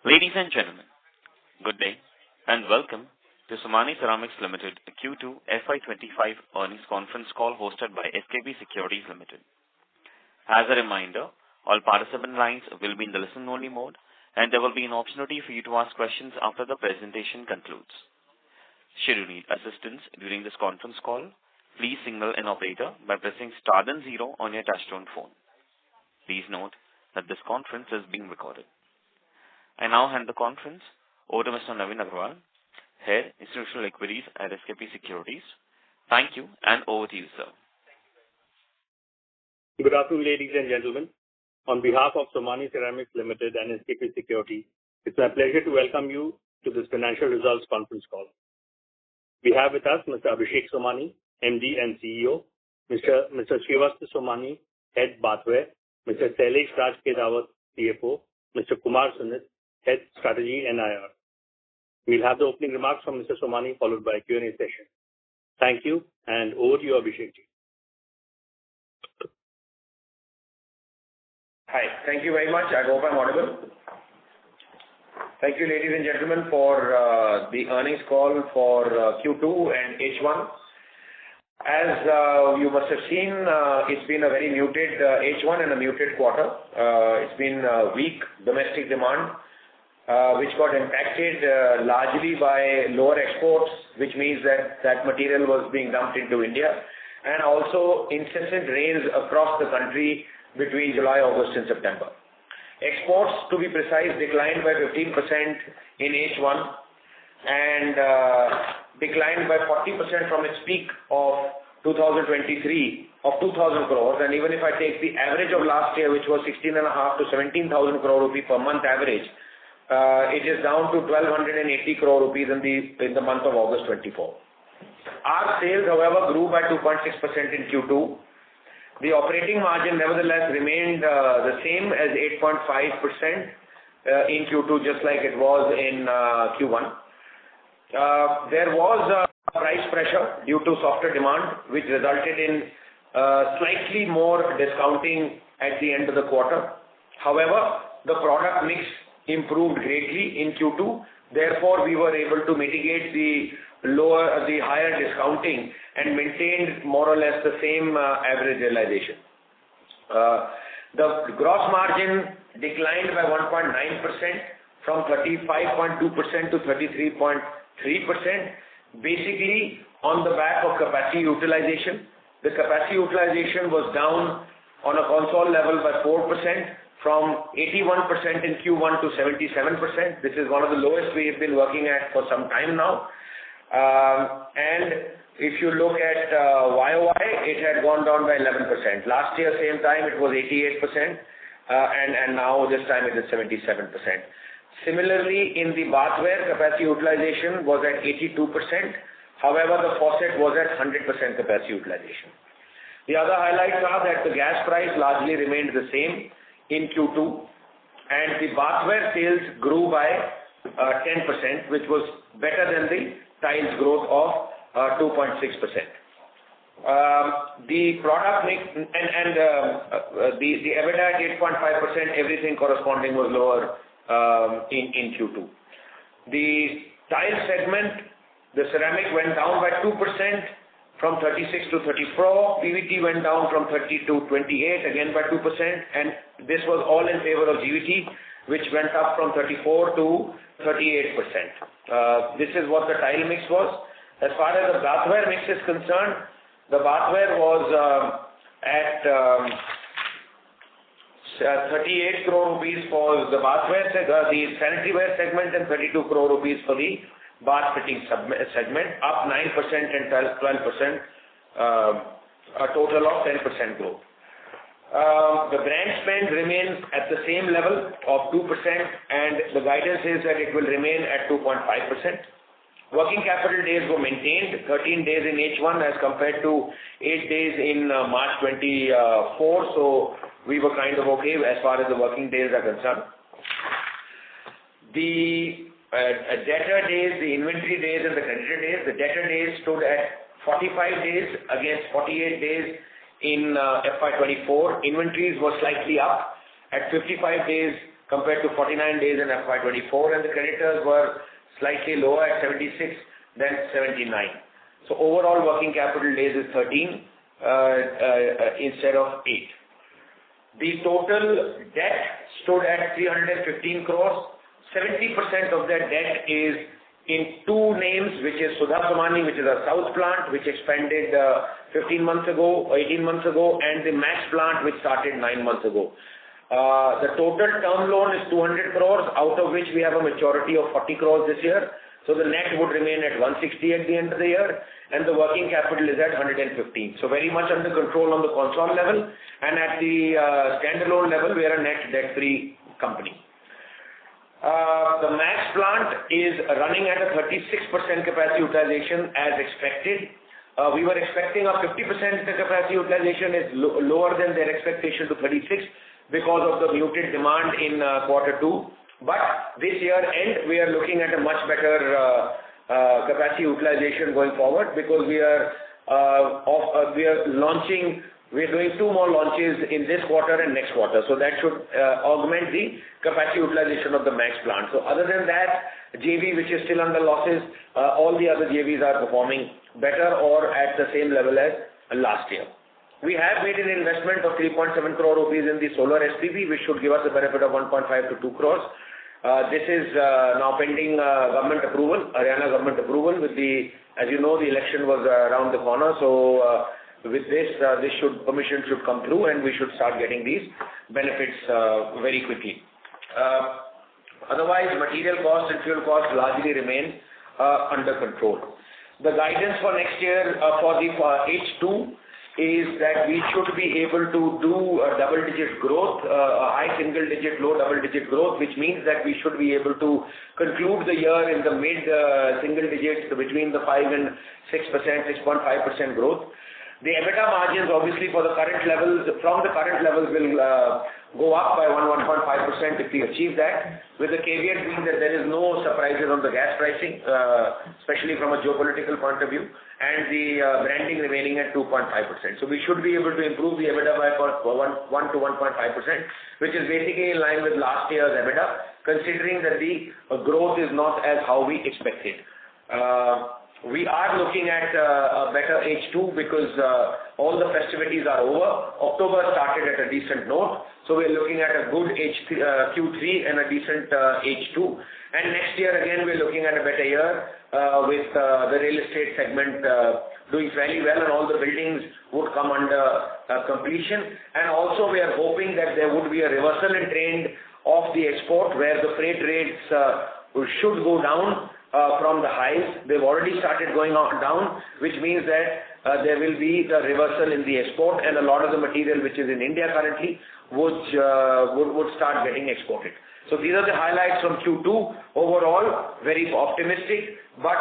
Ladies and gentlemen, good day and welcome to Somany Ceramics Limited Q2 FY’25 earnings conference call hosted by SKP Securities Limited. As a reminder, all participant lines will be in the listen-only mode, and there will be an opportunity for you to ask questions after the presentation concludes. Should you need assistance during this conference call, please signal an operator by pressing star then 0 on your touchtone phone. Please note that this conference is being recorded. I now hand the conference over to Mr. Navin Agrawal, Head Institutional Equities at SKP Securities. Thank you, and over to you, sir. Good afternoon, ladies and gentlemen. On behalf of Somany Ceramics Limited and SKP Securities, it's my pleasure to welcome you to this financial results conference call. We have with us Mr. Abhishek Somany, MD and CEO, Mr. Srivastava Somany, Head Bathware, Mr. Sailesh Raj Kedawat, CFO, Mr. Kumar Sunit, Head Strategy and IR. We'll have the opening remarks from Mr. Somany followed by a Q&A session. Thank you, and over to you, Abhishek ji. Hi, thank you very much. I hope I'm audible. Thank you, ladies and gentlemen, for the earnings call for Q2 and H1. As you must have seen, it's been a very muted H1 and a muted quarter. It's been weak domestic demand, which got impacted largely by lower exports, which means that material was being dumped into India, and also incessant rains across the country between July, August and September. Exports, to be precise, declined by 15% in H1 and declined by 40% from its peak of 2023 of 2,000 crores. And even if I take the average of last year, which was 16,500 to 17,000 crore rupee per month average, it is down to 1,280 crore rupees in the month of August 24. Our sales, however, grew by 2.6% in Q2. The operating margin nevertheless remained the same as 8.5% in Q2, just like it was in Q1. There was price pressure due to softer demand, which resulted in slightly more discounting at the end of the quarter. However, the product mix improved greatly in Q2. Therefore, we were able to mitigate the higher discounting and maintained more or less the same average realization. The gross margin declined by 1.9% from 35.2% to 33.3%, basically on the back of capacity utilization. The capacity utilization was down on a Concall level by 4%, from 81% in Q1 to 77%. This is one of the lowest we have been working at for some time now. And if you look at YOY, it had gone down by 11%. Last year, same time, it was 88%, and now this time it is 77%. Similarly, in the bathware, capacity utilization was at 82%. However, the faucet was at 100% capacity utilization. The other highlights are that the gas price largely remained the same in Q2, and the bathware sales grew by 10%, which was better than the tiles growth of 2.6%. The product mix and the EBITDA at 8.5%, everything corresponding was lower in Q2. The tile segment, the ceramic went down by 2%, from 36 to 34. PVT went down from 30 to 28, again by 2%, and this was all in favor of GVT, which went up from 34 to 38%. This is what the tile mix was. As far as the bathware mix is concerned, the bathware was at 38 crore rupees for the bathware, the sanitary ware segment, and 32 crore rupees for the bath fitting segment, up 9% and 12%, a total of 10% growth. The brand spend remains at the same level of 2%, and the guidance is that it will remain at 2.5%. Working capital days were maintained, 13 days in H1 as compared to 8 days in March 24, so we were kind of okay as far as the working days are concerned. The debtor days, the inventory days and the creditor days, the debtor days stood at 45 days against 48 days in FY'24. Inventories were slightly up at 55 days compared to 49 days in FY'24, and the creditors were slightly lower at 76 than 79. So overall working capital days is 13 instead of 8. The total debt stood at 315 crores. 70% of that debt is in two names, which is Somany, which is a south plant, which expanded 15 months ago, 18 months ago, and the Max plant, which started 9 months ago. The total term loan is 200 crores, out of which we have a maturity of 40 crores this year. So the net would remain at 160 at the end of the year, and the working capital is at 115. So very much under control on the Concall level, and at the standalone level, we are a net debt-free company. The Max plant is running at a 36% capacity utilization as expected. We were expecting a 50% capacity utilization is lower than their expectation to 36 because of the muted demand in quarter 2. But this year end, we are looking at a much better capacity utilization going forward because we are doing 2 more launches in this quarter and next quarter. So that should augment the capacity utilization of the Max plant. So other than that, JV, which is still under losses, all the other JVs are performing better or at the same level as last year. We have made an investment of 3.7 crore rupees in the solar SPV, which should give us a benefit of 1.5 to 2 crores. This is now pending government approval, Haryana government approval. As you know, the election was around the corner. So with this permission should come through, and we should start getting these benefits very quickly. Otherwise, material costs and fuel costs largely remain under control. The guidance for next year for the H2 is that we should be able to do a double-digit growth, a high single-digit, low double-digit growth, which means that we should be able to conclude the year in the mid single digits between the 5 and 6%, 6.5% growth. The EBITDA margins, obviously, from the current levels will go up by 1.5% if we achieve that, with the caveat being that there is no surprises on the gas pricing, especially from a geopolitical point of view, and the branding remaining at 2.5%. So we should be able to improve the EBITDA by 1 to 1.5%, which is basically in line with last year's EBITDA, considering that the growth is not as how we expected. We are looking at a better H2 because all the festivities are over. October started at a decent note, so we're looking at a good Q3 and a decent H2. And next year again, we're looking at a better year with the real estate segment doing fairly well, and all the buildings would come under completion. And also, we are hoping that there would be a reversal in trend of the export, where the freight rates should go down from the highs. They've already started going down, which means that there will be the reversal in the export, and a lot of the material which is in India currently would start getting exported. So these are the highlights from Q2. Overall, very optimistic, but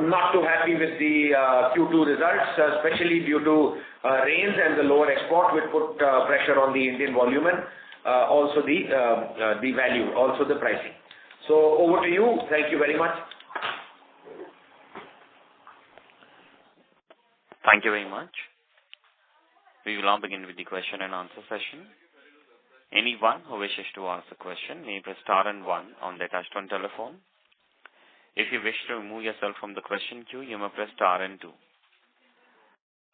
not too happy with the Q2 results, especially due to rains and the lower export, which put pressure on the Indian volume and also the value, also the pricing. So over to you. Thank you very much. Thank you very much. We will now begin with the question and answer session. Anyone who wishes to ask a question may press star and 1 on their touchtone telephone. If you wish to remove yourself from the question queue, you may press star and 2.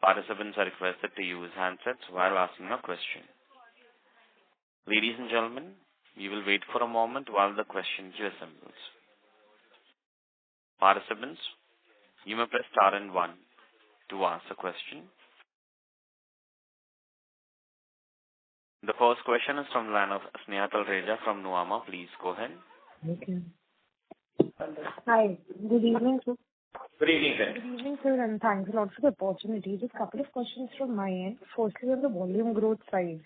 Participants are requested to use handsets while asking a question. Ladies and gentlemen, we will wait for a moment while the question queue assembles. Participants, you may press star and 1 to ask a question. The first question is from the line of Sneha Talreja from Nuvama. Please go ahead. Okay. Hi. Good evening, sir. Good evening, sir. Good evening, sir, and thanks a lot for the opportunity. Just a couple of questions from my end. Firstly, on the volume growth side.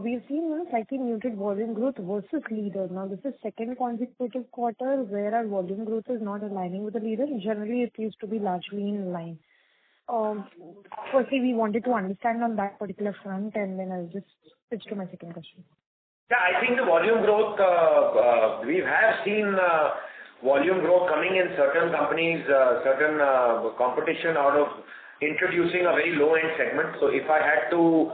We've seen slightly muted volume growth versus leader. Now, this is second consecutive quarter where our volume growth is not aligning with the leader. Generally, it used to be largely in line. Firstly, we wanted to understand on that particular front, and then I'll just switch to my second question. Yeah, I think the volume growth, we have seen volume growth coming in certain companies, certain competition out of introducing a very low-end segment. So if I had to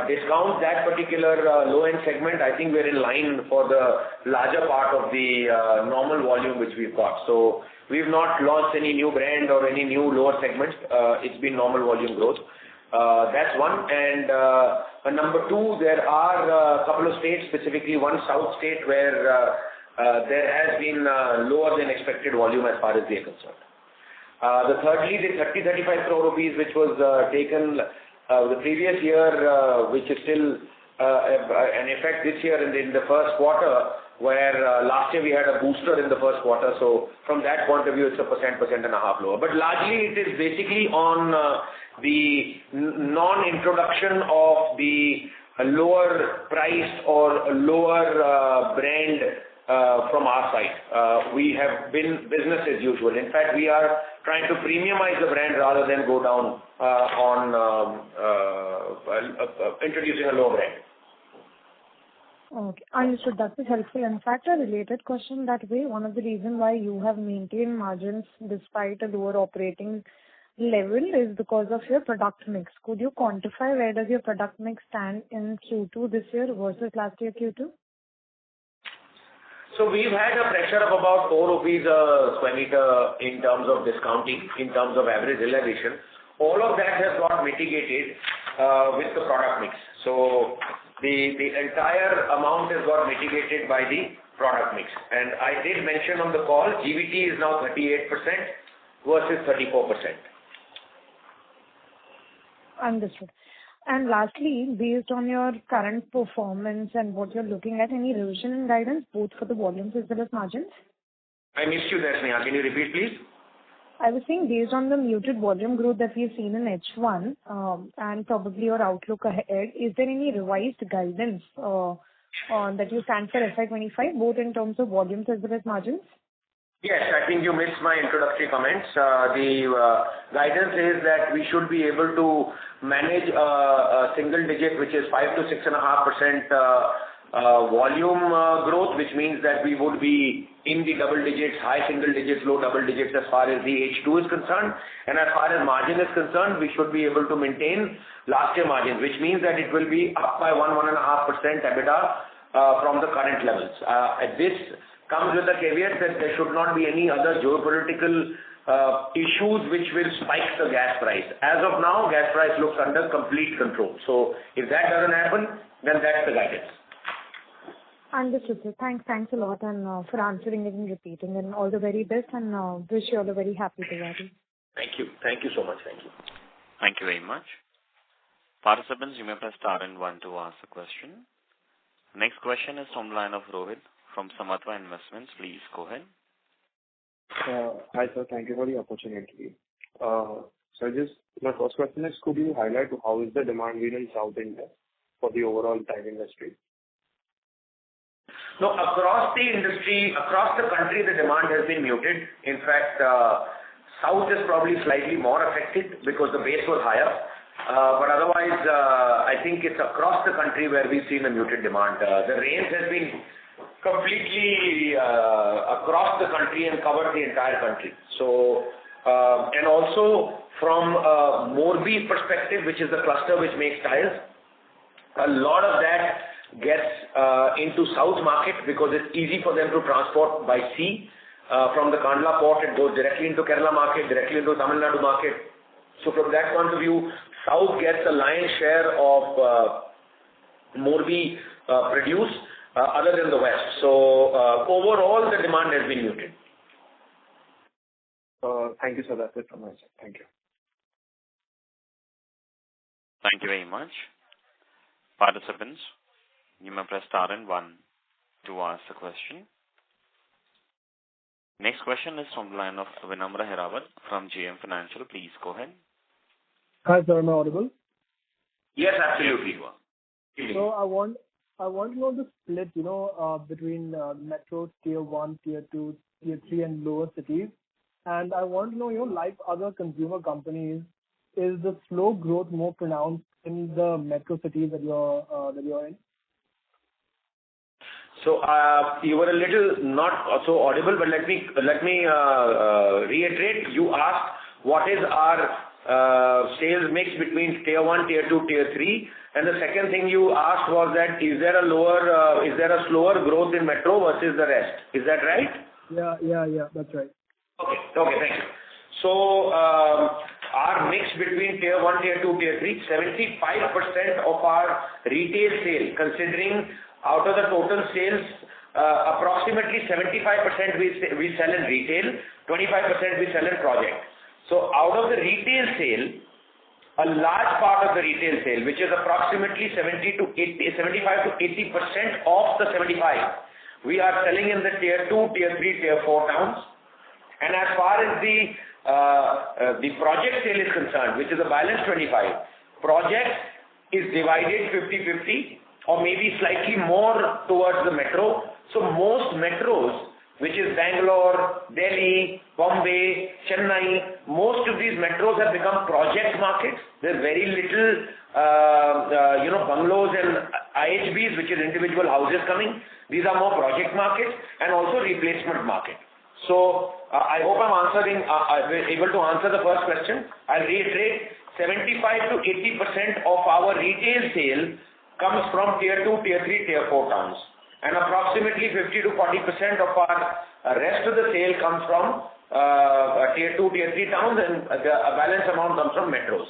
discount that particular low-end segment, I think we're in line for the larger part of the normal volume which we've got. So we've not launched any new brand or any new lower segments. It's been normal volume growth. That's one. And number two, there are a couple of states, specifically one south state, where there has been lower than expected volume as far as they are concerned. Thirdly, the 30-35 crore rupees, which was taken the previous year, which is still an effect this year in the first quarter, where last year we had a booster in the first quarter. So from that point of view, it's a percent and a half lower. But largely, it is basically on the non-introduction of the lower priced or lower brand from our side. We have been business as usual. In fact, we are trying to premiumize the brand rather than go down on introducing a low brand. Okay, understood. That is helpful. In fact, a related question that way, one of the reasons why you have maintained margins despite a lower operating level is because of your product mix. Could you quantify where does your product mix stand in Q2 this year versus last year Q2? So we've had a pressure of about 4 rupees a square meter in terms of discounting, in terms of average realization. All of that has got mitigated with the product mix. So the entire amount has got mitigated by the product mix. And I did mention on the call, GVT is now 38% versus 34%. Understood. And lastly, based on your current performance and what you're looking at, any revision in guidance, both for the volumes as well as margins? I missed you there, Sneha. Can you repeat, please? I was saying, based on the muted volume growth that we've seen in H1 and probably your outlook ahead, is there any revised guidance that you stand for FY'25, both in terms of volumes as well as margins? Yes, I think you missed my introductory comments. The guidance is that we should be able to manage a single digit, which is 5 to 6.5% volume growth, which means that we would be in the double digits, high single digits, low double digits as far as the H2 is concerned. And as far as margin is concerned, we should be able to maintain last year margin, which means that it will be up by 1.5% EBITDA from the current levels. This comes with the caveat that there should not be any other geopolitical issues which will spike the gas price. As of now, gas price looks under complete control. So if that doesn't happen, then that's the guidance. Understood, sir. Thanks a lot and for answering it and repeating, and all the very best, and wish you all a very happy Diwali. Thank you so much. Thank you. Thank you very much. Participants, you may press star and 1 to ask a question. Next question is from the line of Rohit from Samatva Investments. Please go ahead. Hi, sir. Thank you for the opportunity. So my first question is, could you highlight how is the demand been in South India for the overall tire industry? No, across the industry, across the country, the demand has been muted. In fact, South is probably slightly more affected because the base was higher. But otherwise, I think it's across the country where we've seen a muted demand. The rains has been completely across the country and covered the entire country. So, and also from Morbi perspective, which is the cluster which makes tires, a lot of that gets into South market because it's easy for them to transport by sea. From the Kandla port, it goes directly into Kerala market, directly into Tamil Nadu market. So from that point of view, South gets a lion's share of Morbi produce other than the West. So overall, the demand has been muted. Thank you, sir. That's it from my side. Thank you. Thank you very much. Participants, you may press star and 1 to ask the question. Next question is from the line of Vinamra Hirawat from JM Financial. Please go ahead. Hi, sir. Am I audible? Yes, absolutely. So I want to know the split, between metro, tier 1, tier 2, tier 3, and lower cities. And I want to know, like other consumer companies, is the slow growth more pronounced in the metro cities that you're in? So you were a little not so audible, but let me reiterate. You asked what is our sales mix between tier 1, tier 2, tier 3. And the second thing you asked was that is there a slower growth in metro versus the rest? Is that right? Yeah, that's right. Okay, thank you. So, our mix between tier 1, tier 2, tier 3, 75% of our retail sales, considering out of the total sales, approximately 75% we sell in retail, 25% we sell in project. So out of the retail sale, a large part of the retail sale, which is approximately 75 to 80% of the 75, we are selling in the tier 2, tier 3, tier 4 towns. And as far as the project sale is concerned, which is a balance 25, project is divided 50-50 or maybe slightly more towards the metro. So most metros, which is Bangalore, Delhi, Bombay, Chennai, most of these metros have become project markets. There's very little, bungalows and IHBs, which is individual houses coming. These are more project markets and also replacement market. So I hope I'm able to answer the first question. I'll reiterate, 75 to 80% of our retail sale comes from tier 2, tier 3, tier 4 towns. And approximately 50 to 40% of our rest of the sale comes from tier 2, tier 3 towns, and a balance amount comes from metros.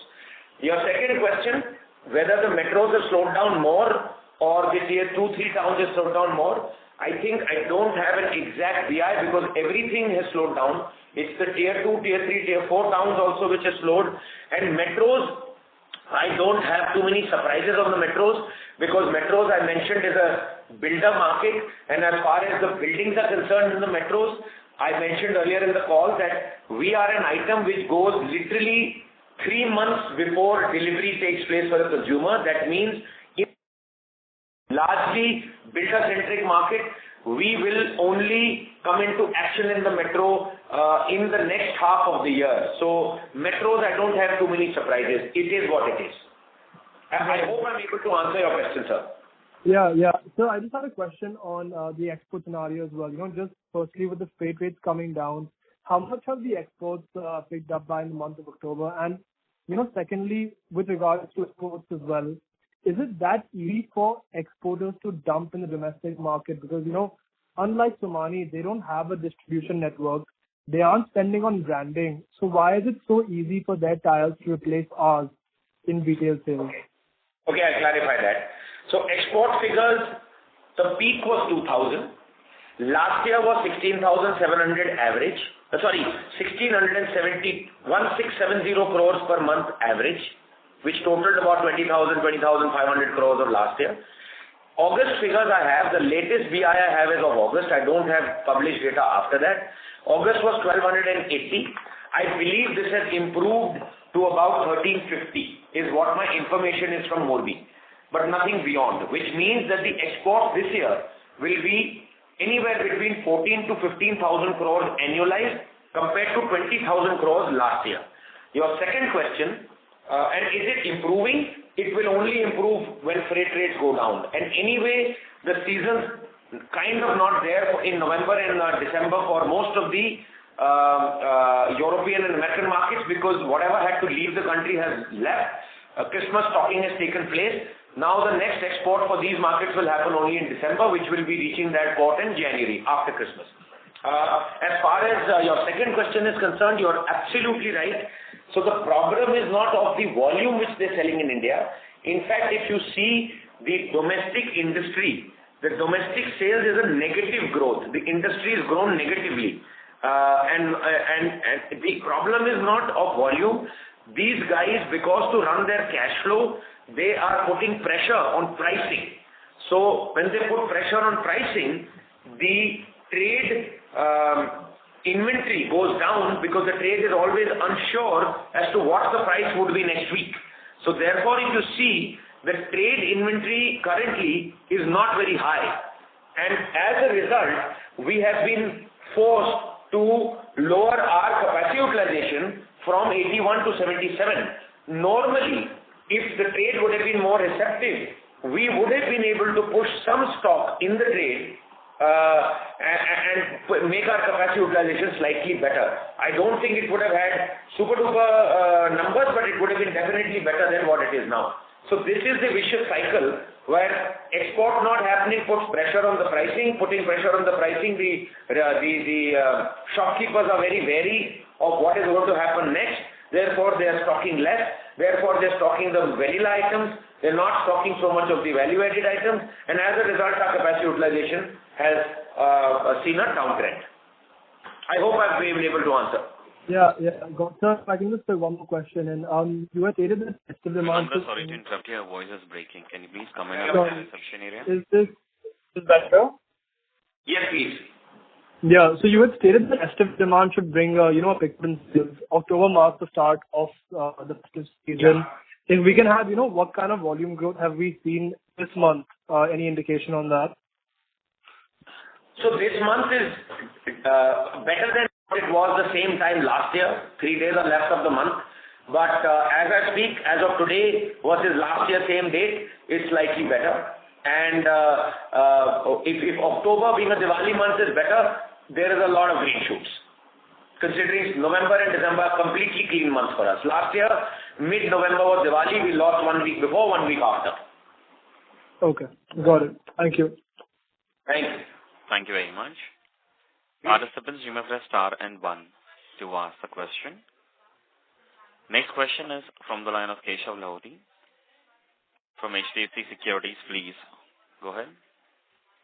Your second question, whether the metros have slowed down more or the tier 2, 3 towns have slowed down more, I think I don't have an exact BI because everything has slowed down. It's the tier 2, tier 3, tier 4 towns also which has slowed. And metros, I don't have too many surprises on the metros because metros, I mentioned, is a builder market, and as far as the buildings are concerned in the metros, I mentioned earlier in the call that we are an item which goes literally 3 months before delivery takes place for the consumer. That means in largely builder-centric market, we will only come into action in the metro in the next half of the year. So metros, I don't have too many surprises. It is what it is. I hope I'm able to answer your question, sir. Yeah. So I just had a question on the export scenario as well. Just firstly with the freight rates coming down, how much have the exports picked up by in the month of October? And, secondly, with regards to exports as well, is it that easy for exporters to dump in the domestic market? Because, unlike Somany, they don't have a distribution network. They aren't spending on branding. So why is it so easy for their tires to replace ours in retail sales? Okay, I'll clarify that. So export figures, the peak was 2,000. Last year was 16,700 average. 1670 crores per month average, which totaled about 20,500 crores of last year. August figures I have, the latest BI I have is of August. I don't have published data after that. August was 1,280. I believe this has improved to about 1,350 is what my information is from Morbi, but nothing beyond, which means that the export this year will be anywhere between 14 to 15,000 crores annualized compared to 20,000 crores last year. Your second question, and is it improving? It will only improve when freight rates go down. And anyway, the season's kind of not there in November and December for most of the European and American markets because whatever had to leave the country has left. Christmas stocking has taken place. Now the next export for these markets will happen only in December, which will be reaching that port in January after Christmas. As far as your second question is concerned, you're absolutely right. So the problem is not of the volume which they're selling in India. In fact, if you see the domestic industry, the domestic sales is a negative growth. The industry has grown negatively. And the problem is not of volume. These guys, because to run their cash flow, they are putting pressure on pricing. So when they put pressure on pricing, the trade inventory goes down because the trade is always unsure as to what the price would be next week. So therefore, if you see, the trade inventory currently is not very high. And as a result, we have been forced to lower our capacity utilization from 81 to 77. Normally, if the trade would have been more receptive, we would have been able to push some stock in the trade and make our capacity utilization slightly better. I don't think it would have had super duper numbers, but it would have been definitely better than what it is now. So this is the vicious cycle where export not happening puts pressure on the pricing. Putting pressure on the pricing, the shopkeepers are very wary of what is going to happen next. Therefore, they are stocking less. Therefore, they are stocking the vanilla items. They are not stocking so much of the value-added items. And as a result, our capacity utilization has seen a downtrend. I hope I've been able to answer. Yeah. Got sir, I can just put one more question in. You had stated that festive demand. Sorry to interrupt, your voice is breaking. Can you please come in Sure. the reception area? Is this better? Yes, please. Yeah. So you had stated that festive demand should bring, a pickup in sales. October marks the start of the festive season. Yeah. If we can have, what kind of volume growth have we seen this month? Any indication on that? So this month is better than what it was the same time last year. 3 days are left of the month. But as I speak, as of today versus last year same date, it's slightly better. And if October being a Diwali month is better, there is a lot of green shoots. Considering November and December are completely clean months for us. Last year, mid-November was Diwali, we lost 1 week before, 1 week after. Okay, got it. Thank you. Thank you. Thank you very much. Participants, you may press star and 1 to ask the question. Next question is from the line of Keshav Lahoti from HDFC Securities. Please go ahead.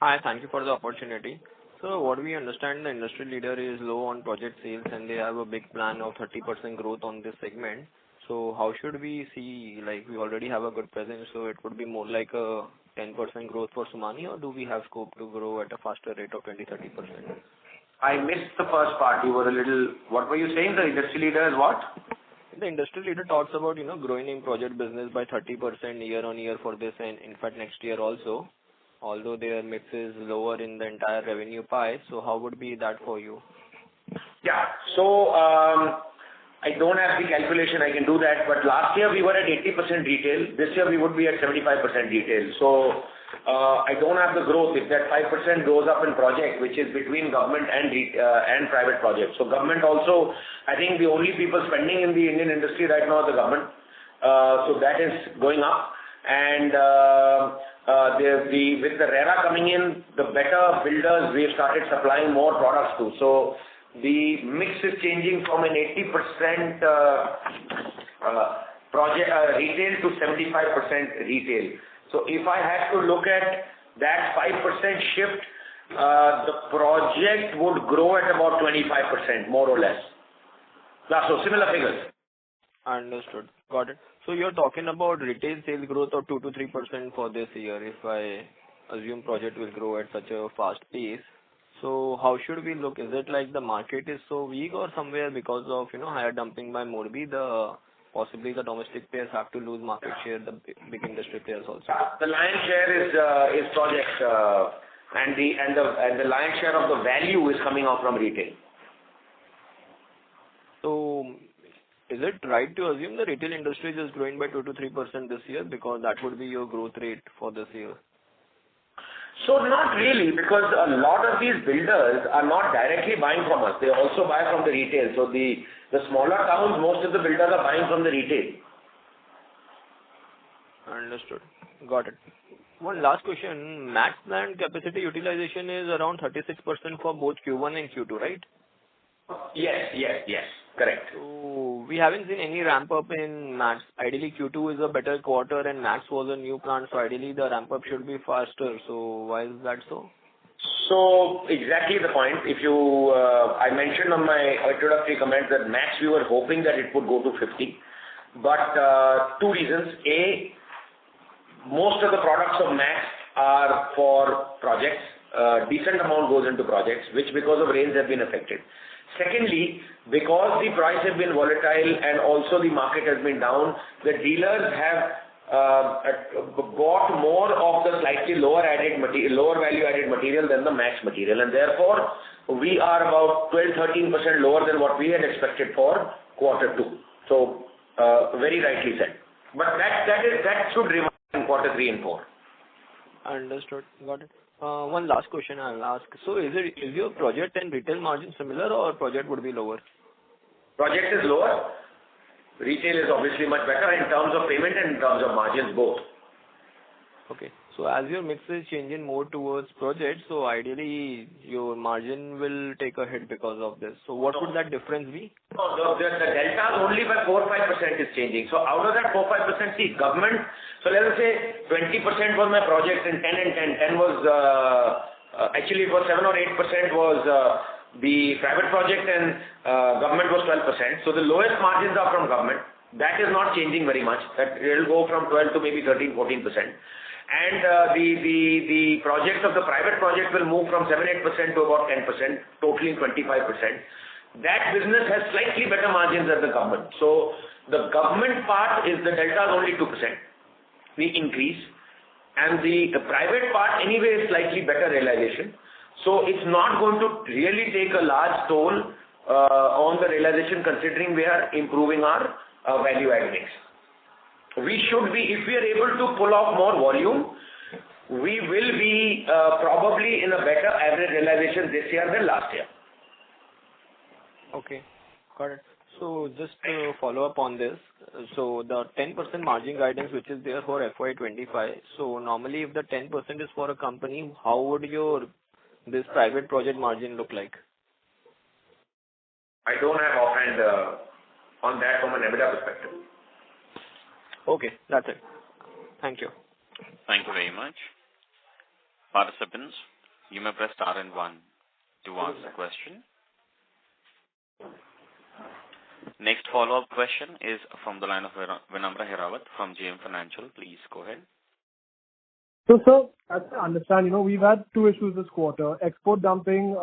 Hi, thank you for the opportunity. So what we understand, the industry leader is low on project sales and they have a big plan of 30% growth on this segment. So how should we see, like we already have a good presence, so it would be more like a 10% growth for Somany, or do we have scope to grow at a faster rate of 20-30%? I missed the first part. You were a little, what were you saying? The industry leader is what? The industry leader talks about, growing in project business by 30% year on year for this and in fact next year also, although their mix is lower in the entire revenue pie. So how would be that for you? Yeah. So I don't have the calculation. I can do that. But last year we were at 80% retail. This year we would be at 75% retail. So I don't have the growth. If that 5% goes up in project, which is between government and private projects. So government also, I think the only people spending in the Indian industry right now are the government. So that is going up. And with the RERA coming in, the better builders, we have started supplying more products to. So the mix is changing from an 80% project retail to 75% retail. So if I had to look at that 5% shift, the project would grow at about 25%, more or less. So similar figures. Understood. Got it. So you're talking about retail sales growth of 2 to 3% for this year, if I assume project will grow at such a fast pace. So how should we look? Is it like the market is so weak, or somewhere because of higher dumping by Morbi, possibly the domestic players have to lose market share, the big industry players also? The lion's share is project, and the lion's share of the value is coming out from retail. So is it right to assume the retail industry is growing by 2 to 3% this year, because that would be your growth rate for this year? So not really, because a lot of these builders are not directly buying from us. They also buy from the retail. So the smaller towns, most of the builders are buying from the retail. Understood. Got it. One last question. Max plant capacity utilization is around 36% for both Q1 and Q2, right? Yes. Correct. So we haven't seen any ramp up in Max. Ideally, Q2 is a better quarter and Max was a new plant, so ideally the ramp up should be faster. So why is that so? So exactly the point. I mentioned on my introductory comment that Max we were hoping that it would go to 50, but 2 reasons. A, most of the products of Max are for projects. Decent amount goes into projects, which because of rains have been affected. Secondly, because the price has been volatile and also the market has been down, the dealers have bought more of the slightly lower value added material than the Max material, and therefore we are about 12-13% lower than what we had expected for Q2. So very rightly said. But that should remain in Q3 and 4. Understood. Got it. One last question I'll ask. So is your project and retail margin similar or project would be lower? Project is lower. Retail is obviously much better in terms of payment and in terms of margins both. Okay. So as your mix is changing more towards projects, so ideally your margin will take a hit because of this. So what would that difference be? No, the delta is only by 4-5% is changing. So out of that 4-5%, see, government, so let us say 20% was my project and 10 was, actually it was 7 or 8% was the private project and government was 12%. So the lowest margins are from government. That is not changing very much. That it will go from 12 to maybe 13-14%. And the projects of the private project will move from 7-8% to about 10%, totaling 25%. That business has slightly better margins than the government. So the government part is the delta is only 2%. We increase. And the private part anyway is slightly better realization. So it's not going to really take a large toll on the realization considering we are improving our value add mix. We should be, if we are able to pull off more volume, we will be probably in a better average realization this year than last year. Okay, got it. So just to follow up on this, so the 10% margin guidance which is there for FY'25, so normally if the 10% is for a company, how would this private project margin look like? I don't have offhand on that from an EBITDA perspective. Okay, that's it. Thank you. Thank you very much. Participants, you may press star and 1 to ask the question. Next follow-up question is from the line of Vinamra Hirawat from JM Financial. Please go ahead. So, sir, as I understand, we've had two issues this quarter. Export dumping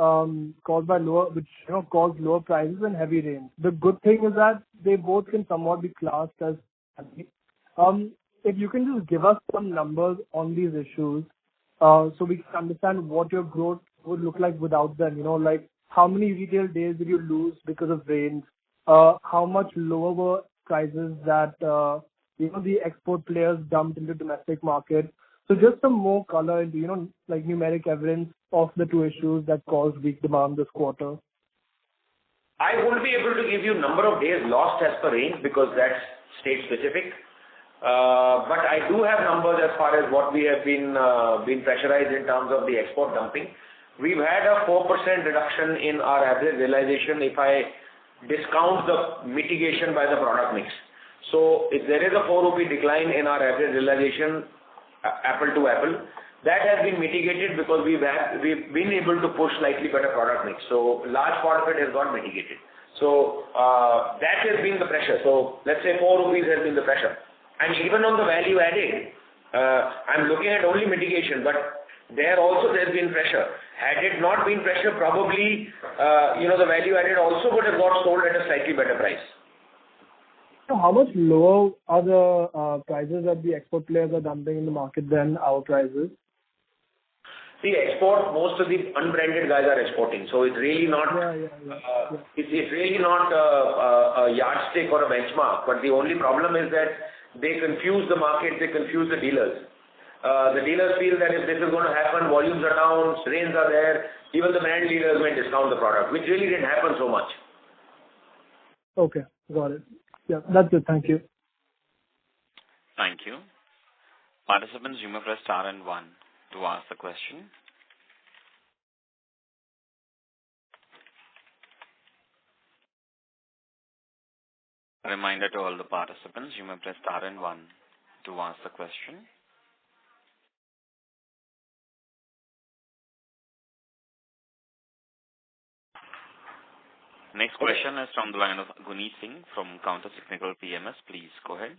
caused by caused lower prices and heavy rain. The good thing is that they both can somewhat be classed as if you can just give us some numbers on these issues, so we can understand what your growth would look like without them. Like how many retail days did you lose because of rains? How much lower were prices that the export players dumped into domestic market? So just some more color into like numeric evidence of the two issues that caused weak demand this quarter. I won't be able to give you number of days lost as per rain because that's state specific. But I do have numbers as far as what we have been pressurized in terms of the export dumping. We've had a 4% reduction in our average realization if I discount the mitigation by the product mix. So if there is a 4 rupee decline in our average realization, apple to apple, that has been mitigated because we've been able to push slightly better product mix. So large part of it has got mitigated. So that has been the pressure. So let's say 4 rupees has been the pressure. And even on the value added, I'm looking at only mitigation, but there also there's been pressure. Had it not been pressure, probably, the value added also would have got sold at a slightly better price. So how much lower are the prices that the export players are dumping in the market than our prices? See, export, most of the unbranded guys are exporting. So it's really not, It's really not a yardstick or a benchmark. But the only problem is that they confuse the market, they confuse the dealers. The dealers feel that if this is going to happen, volumes are down, rains are there, even the brand leaders may discount the product, which really didn't happen so much. Okay, got it. Yeah, that's it. Thank you. Thank you. Participants, you may press star and 1 to ask the question. A reminder to all the participants, you may press star and 1 to ask the question. Next question is from the line of Guneet Singh from Counter Cyclical PMS. Please go ahead.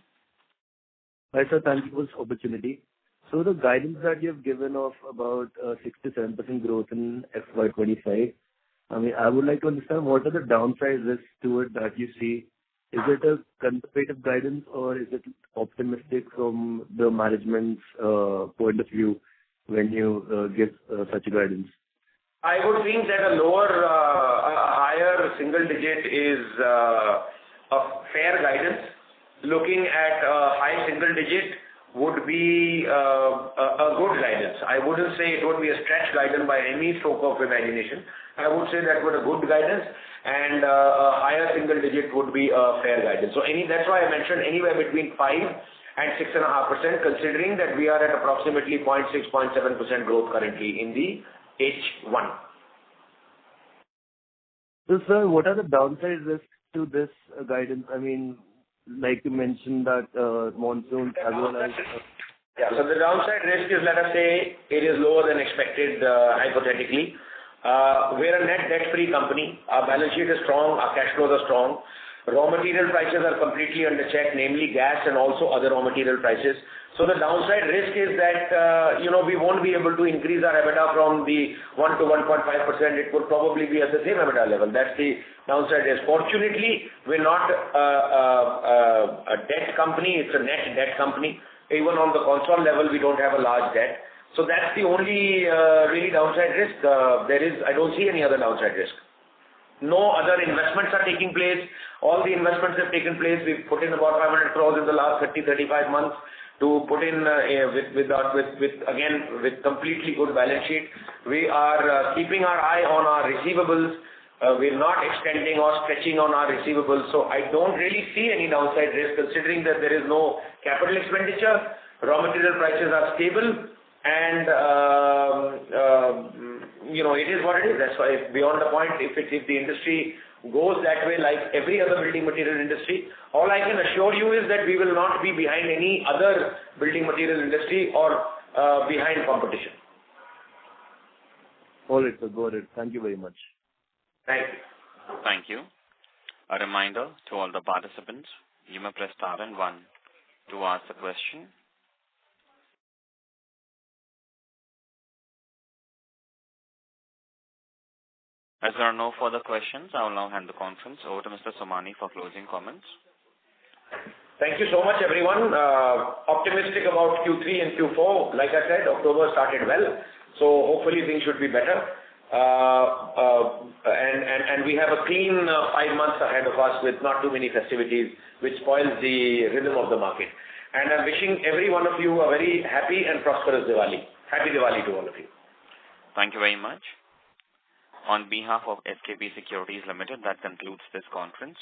Hi, sir. Thank you for this opportunity. So the guidance that you have given of about 6-7% growth in FY'25, I would like to understand what are the downside risks to it that you see. Is it a conservative guidance or is it optimistic from the management's point of view when you give such a guidance? I would think that a higher single digit is a fair guidance. Looking at a high single digit would be a good guidance. I wouldn't say it would be a stretch guidance by any stroke of imagination. I would say that would a good guidance, and a higher single digit would be a fair guidance. So that's why I mentioned anywhere between 5 and 6.5%, considering that we are at approximately 0.6-0.7% growth currently in the H1. So, sir, what are the downside risks to this guidance? I mean, like you mentioned that monsoon as well as... Yeah, so the downside risk is, let us say, it is lower than expected, hypothetically. We're a net debt-free company. Our balance sheet is strong, our cash flows are strong. Raw material prices are completely under check, namely gas and also other raw material prices. So the downside risk is that, we won't be able to increase our EBITDA from the 1 to 1.5%. It would probably be at the same EBITDA level. That's the downside risk. Fortunately, we're not a debt company. It's a net debt company. Even on the Concall level, we don't have a large debt. So that's the only really downside risk. I don't see any other downside risk. No other investments are taking place. All the investments have taken place. We've put in about 500 crores in the last 35 months to put in with completely good balance sheet. We are keeping our eye on our receivables. We're not extending or stretching on our receivables. So I don't really see any downside risk, considering that there is no capital expenditure. Raw material prices are stable, and it is what it is. That's why, beyond the point, if the industry goes that way, like every other building material industry, all I can assure you is that we will not be behind any other building material industry or behind competition. All right, sir. Got it. Thank you very much. Thank you. Thank you. A reminder to all the participants, you may press star and 1 to ask a question. As there are no further questions, I will now hand the conference over to Mr. Somany for closing comments. Thank you so much, everyone. Optimistic about Q3 and Q4. Like I said, October started well, so hopefully things should be better. And we have a clean 5 months ahead of us with not too many festivities, which spoils the rhythm of the market. And I'm wishing every one of you a very happy and prosperous Diwali. Happy Diwali to all of you. Thank you very much. On behalf of SKP Securities Limited, that concludes this conference.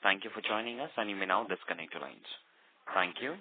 Thank you for joining us, and you may now disconnect your lines. Thank you.